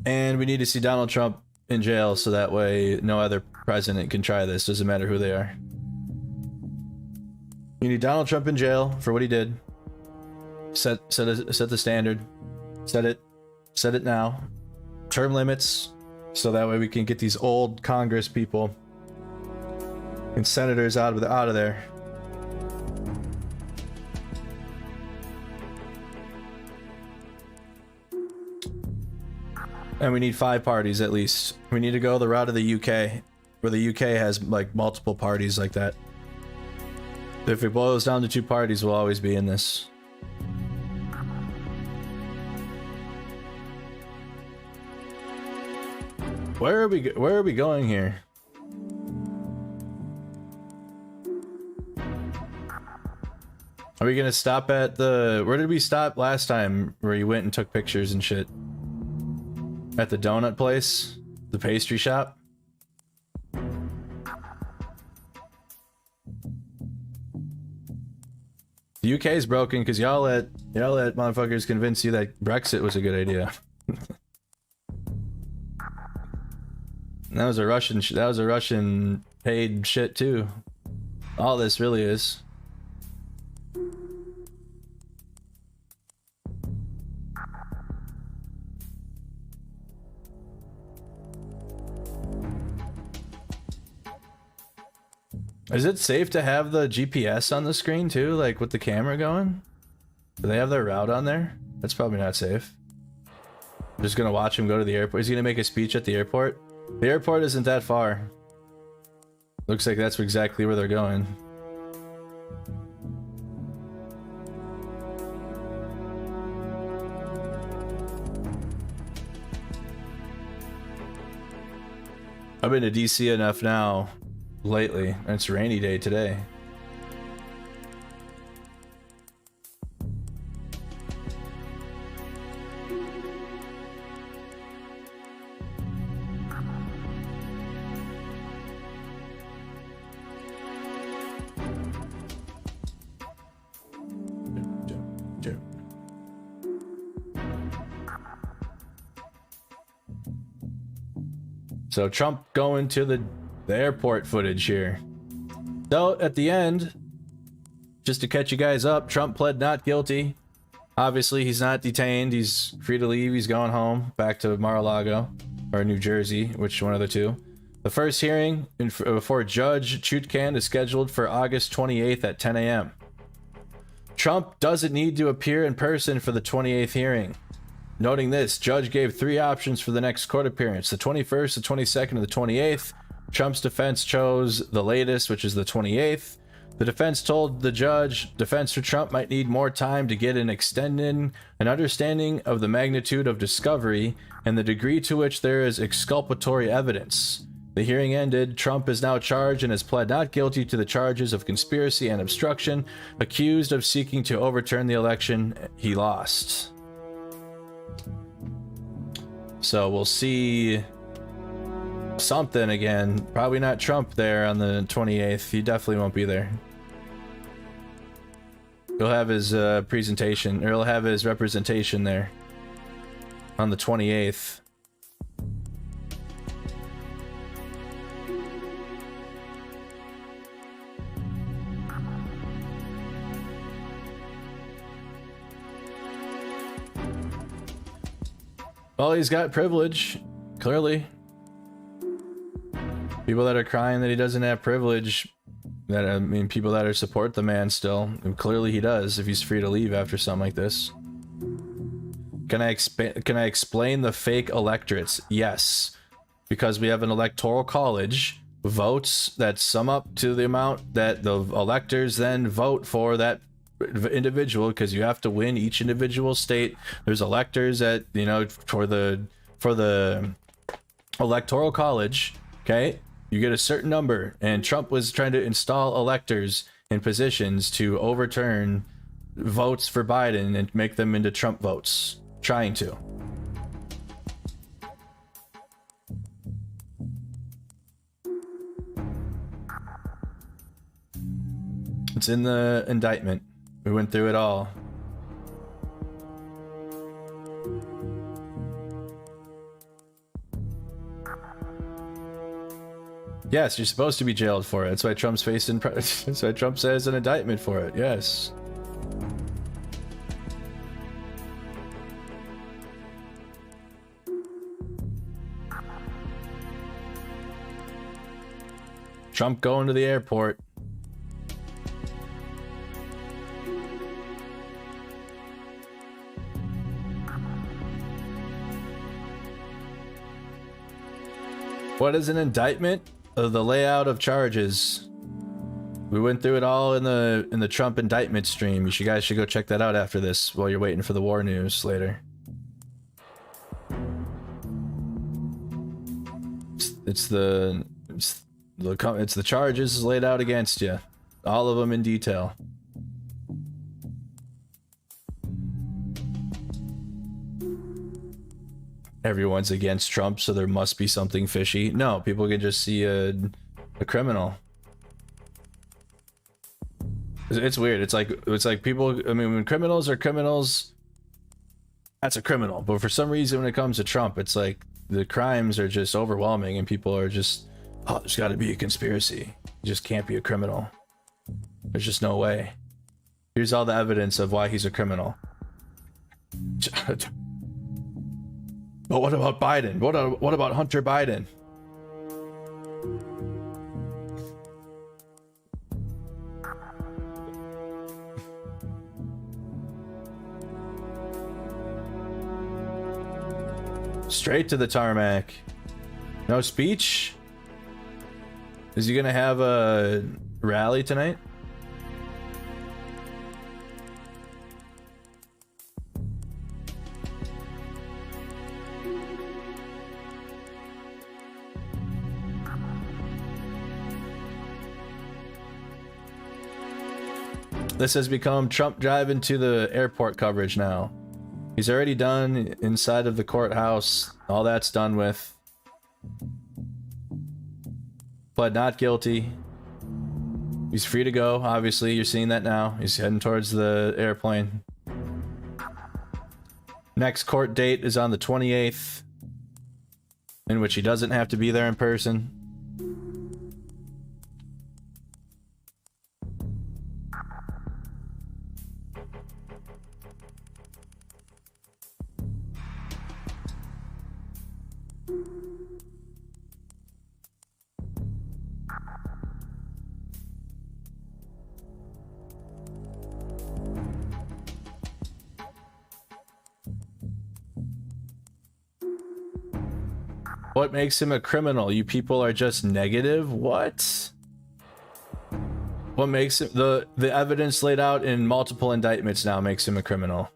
And we need to see Donald Trump in jail so that way no other president can try this. Doesn't matter who they are. You need Donald Trump in jail for what he did. Set the standard. Set it now. term limits, so that way we can get these old Congress people and senators out of there. And we need 5 parties at least. We need to go the route of the UK, where the UK has like multiple parties like that. If it boils down to 2 parties, we'll always be in this. Where are we going here? Are we gonna stop at the... Where did we stop last time where you went and took pictures and shit? At the donut place? The pastry shop? The UK is broken because y'all let motherfuckers convince you that Brexit was a good idea. That was a Russian paid shit too. All this really is. Is it safe to have the GPS on the screen too, like with the camera going? Do they have their route on there? That's probably not safe. I'm just gonna watch him go to the airport. Is he gonna make a speech at the airport? The airport isn't that far. Looks like that's exactly where they're going. I've been to DC enough now lately, and it's a rainy day today. So Trump going to the airport footage here. So at the end, just to catch you guys up, Trump pled not guilty. Obviously he's not detained, he's free to leave, he's going home back to Mar-a-Lago or New Jersey, which one of the two. The first hearing before Judge Chutkan is scheduled for August 28th at 10 a.m. Trump doesn't need to appear in person for the 28th hearing. Noting this, judge gave 3 options for the next court appearance: the 21st, the 22nd, and the 28th. Trump's defense chose the latest, which is the 28th. The defense told the judge defense for Trump might need more time to get an understanding of the magnitude of discovery and the degree to which there is exculpatory evidence. The hearing ended. Trump is now charged and has pled not guilty to the charges of conspiracy and obstruction, accused of seeking to overturn the election he lost. So we'll see something again. Probably not Trump there on the 28th. He definitely won't be there. He'll have his presentation, or he'll have his representation there on the 28th. Well, he's got privilege, clearly. People that are crying that he doesn't have privilege, that I mean, people that are support the man still, and clearly he does if he's free to leave after something like this. Can I explain the fake electorates? Yes, because we have an electoral college, votes that sum up to the amount that the electors then vote for that individual, because you have to win each individual state. There's electors that, you know, for the electoral college, okay, you get a certain number, and Trump was trying to install electors in positions to overturn votes for Biden and make them into Trump votes, trying to. It's in the indictment. We went through it all. Yes, you're supposed to be jailed for it. That's why Trump's facing. That's why Trump says an indictment for it. Yes. Trump going to the airport. What is an indictment? The layout of charges. We went through it all in the Trump indictment stream. You guys should go check that out after this while you're waiting for the war news later. It's the charges laid out against you, all of them in detail. Everyone's against Trump, so there must be something fishy. No, people can just see a criminal. It's weird. It's like people. I mean, when criminals are criminals, that's a criminal. But for some reason, when it comes to Trump, it's like the crimes are just overwhelming, and people are just, oh, there's got to be a conspiracy. You just can't be a criminal. There's just no way. Here's all the evidence of why he's a criminal. But what about Biden? What about Hunter Biden? Straight to the tarmac. No speech? Is he gonna have a rally tonight? This has become Trump driving to the airport coverage now. He's already done inside of the courthouse. All that's done with. Pled not guilty. He's free to go. Obviously, you're seeing that now. He's heading towards the airplane. Next court date is on the 28th, in which he doesn't have to be there in person. What makes him a criminal? You people are just negative? What? What makes him... The evidence laid out in multiple indictments now makes him a criminal.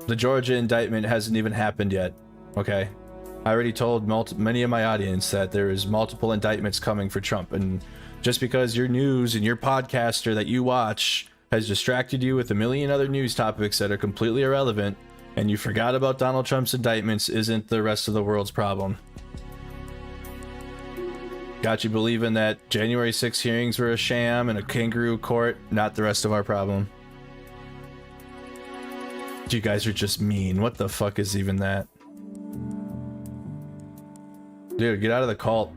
The Georgia indictment hasn't even happened yet. Okay? I already told many of my audience that there is multiple indictments coming for Trump, and just because your news and your podcaster that you watch has distracted you with a million other news topics that are completely irrelevant, and you forgot about Donald Trump's indictments, isn't the rest of the world's problem. Got you believing that January 6 hearings were a sham and a kangaroo court, not the rest of our problem. You guys are just mean. What the fuck is even that? Dude, get out of the cult.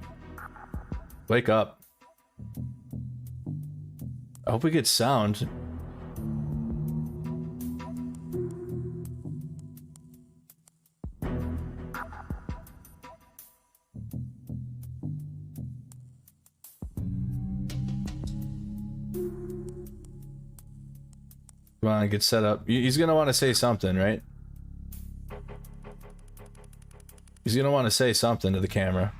Wake up. I hope we get sound. Come on, get set up. He's gonna want to say something, right? He's gonna want to say something to the camera.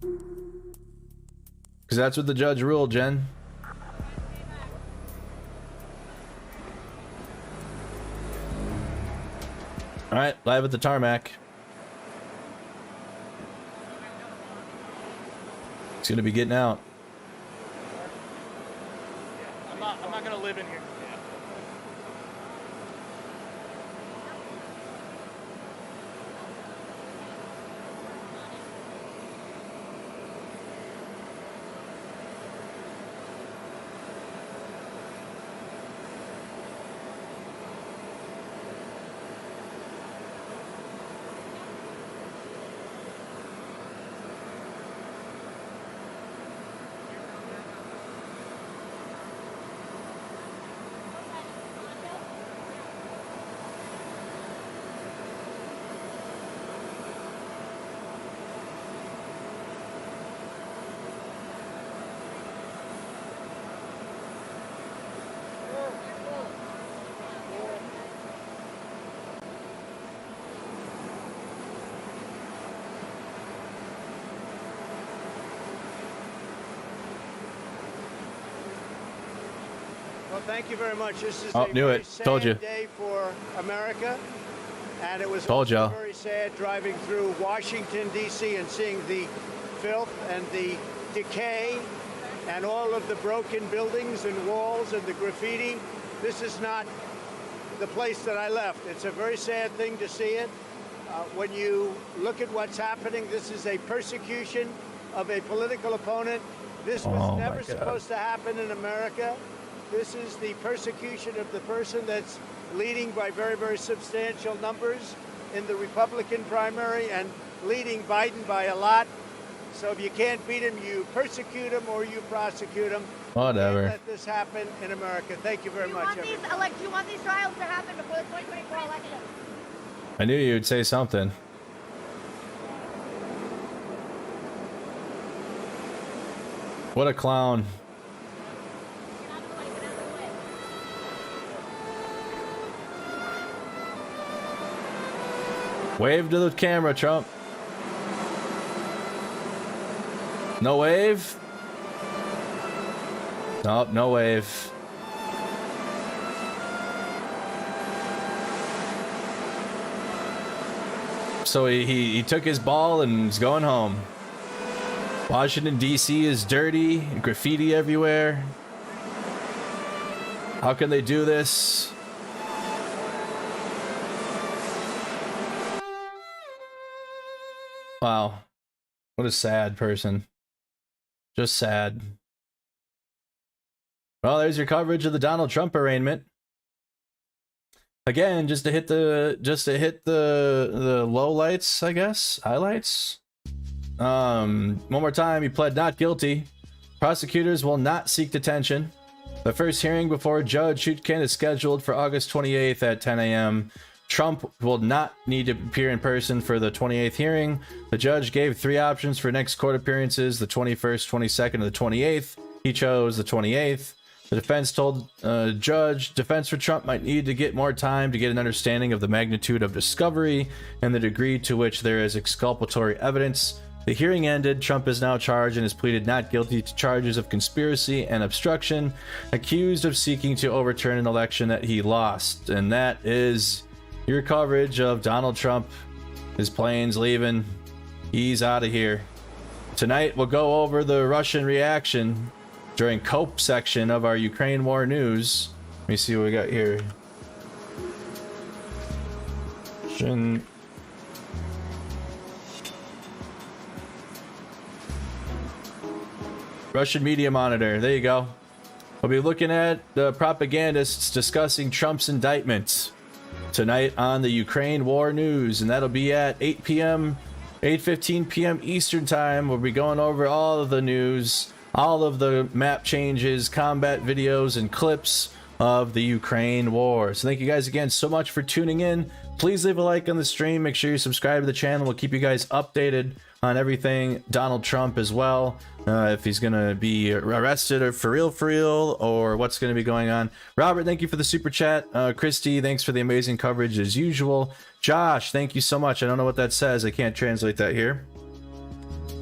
Because that's what the judge ruled, Jen. Alright, live at the tarmac. He's gonna be getting out. I'm not gonna live in here. Well, thank you very much. This is Oh, a knew very it. sad Told you. day for America. And it was Told also y'all. very sad driving through Washington, D.C. and seeing the filth and the decay and all of the broken buildings and walls and the graffiti. This is not the place that I left. It's a very sad thing to see it. When you look at what's happening, this is a persecution of a political opponent. This was never supposed to happen in America. This is the persecution of the person that's leading by very, very substantial numbers in the Republican primary and leading Biden by a lot. So if you can't beat him, you persecute him or you prosecute him. Whatever. You can't let this happen in America. Thank you very much. Do you want these trials to happen before the 2024 election? I knew you would say something. What a clown. Wave to the camera, Trump. No wave? Nope, no wave. So he took his ball and is going home. Washington, D.C. is dirty, graffiti everywhere. How can they do this? Wow. What a sad person. Just sad. Well, there's your coverage of the Donald Trump arraignment. Again, just to hit the low lights, I guess. Highlights. One more time, he pled not guilty. Prosecutors will not seek detention. The first hearing before Judge Chutkan is scheduled for August 28th at 10 a.m. Trump will not need to appear in person for the 28th hearing. The judge gave 3 options for next court appearances, the 21st, 22nd, and the 28th. He chose the 28th. The defense told judge defense for Trump might need to get more time to get an understanding of the magnitude of discovery and the degree to which there is exculpatory evidence. The hearing ended. Trump is now charged and has pleaded not guilty to charges of conspiracy and obstruction, accused of seeking to overturn an election that he lost. And that is your coverage of Donald Trump. His plane's leaving. He's out of here. Tonight we'll go over the Russian reaction during COPE section of our Ukraine war news. Let me see what we got here. Russian media monitor. There you go. We'll be looking at the propagandists discussing Trump's indictment tonight on the Ukraine war news, and that'll be at 8 p.m. 8:15 p.m. Eastern time. We'll be going over all of the news, all of the map changes, combat videos, and clips of the Ukraine war. So thank you guys again so much for tuning in. Please leave a like on the stream. Make sure you subscribe to the channel. We'll keep you guys updated on everything Donald Trump as well. If he's gonna be arrested or for real, or what's gonna be going on. Robert, thank you for the super chat. Christy, thanks for the amazing coverage as usual. Josh, thank you so much. I don't know what that says. I can't translate that here.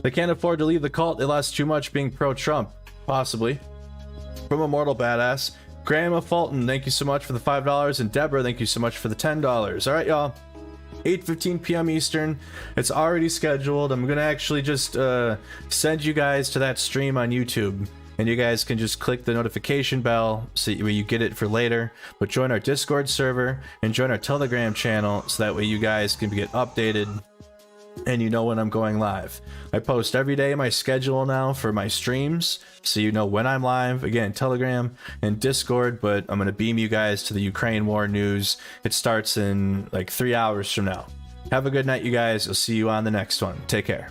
They can't afford to leave the cult. They lost too much being pro-Trump. Possibly. From Immortal Badass. Grandma Fulton, thank you so much for the $5. And Deborah, thank you so much for the $10. All right, y'all. 8:15 p.m. Eastern. It's already scheduled. I'm going to actually just send you guys to that stream on YouTube. And you guys can just click the notification bell so you get it for later. But join our Discord server and join our Telegram channel so that way you guys can get updated and you know when I'm going live. I post every day my schedule now for my streams, so you know when I'm live. Again, Telegram and Discord, but I'm going to beam you guys to the Ukraine war news. It starts in like 3 hours from now. Have a good night, you guys. I'll see you on the next one. Take care.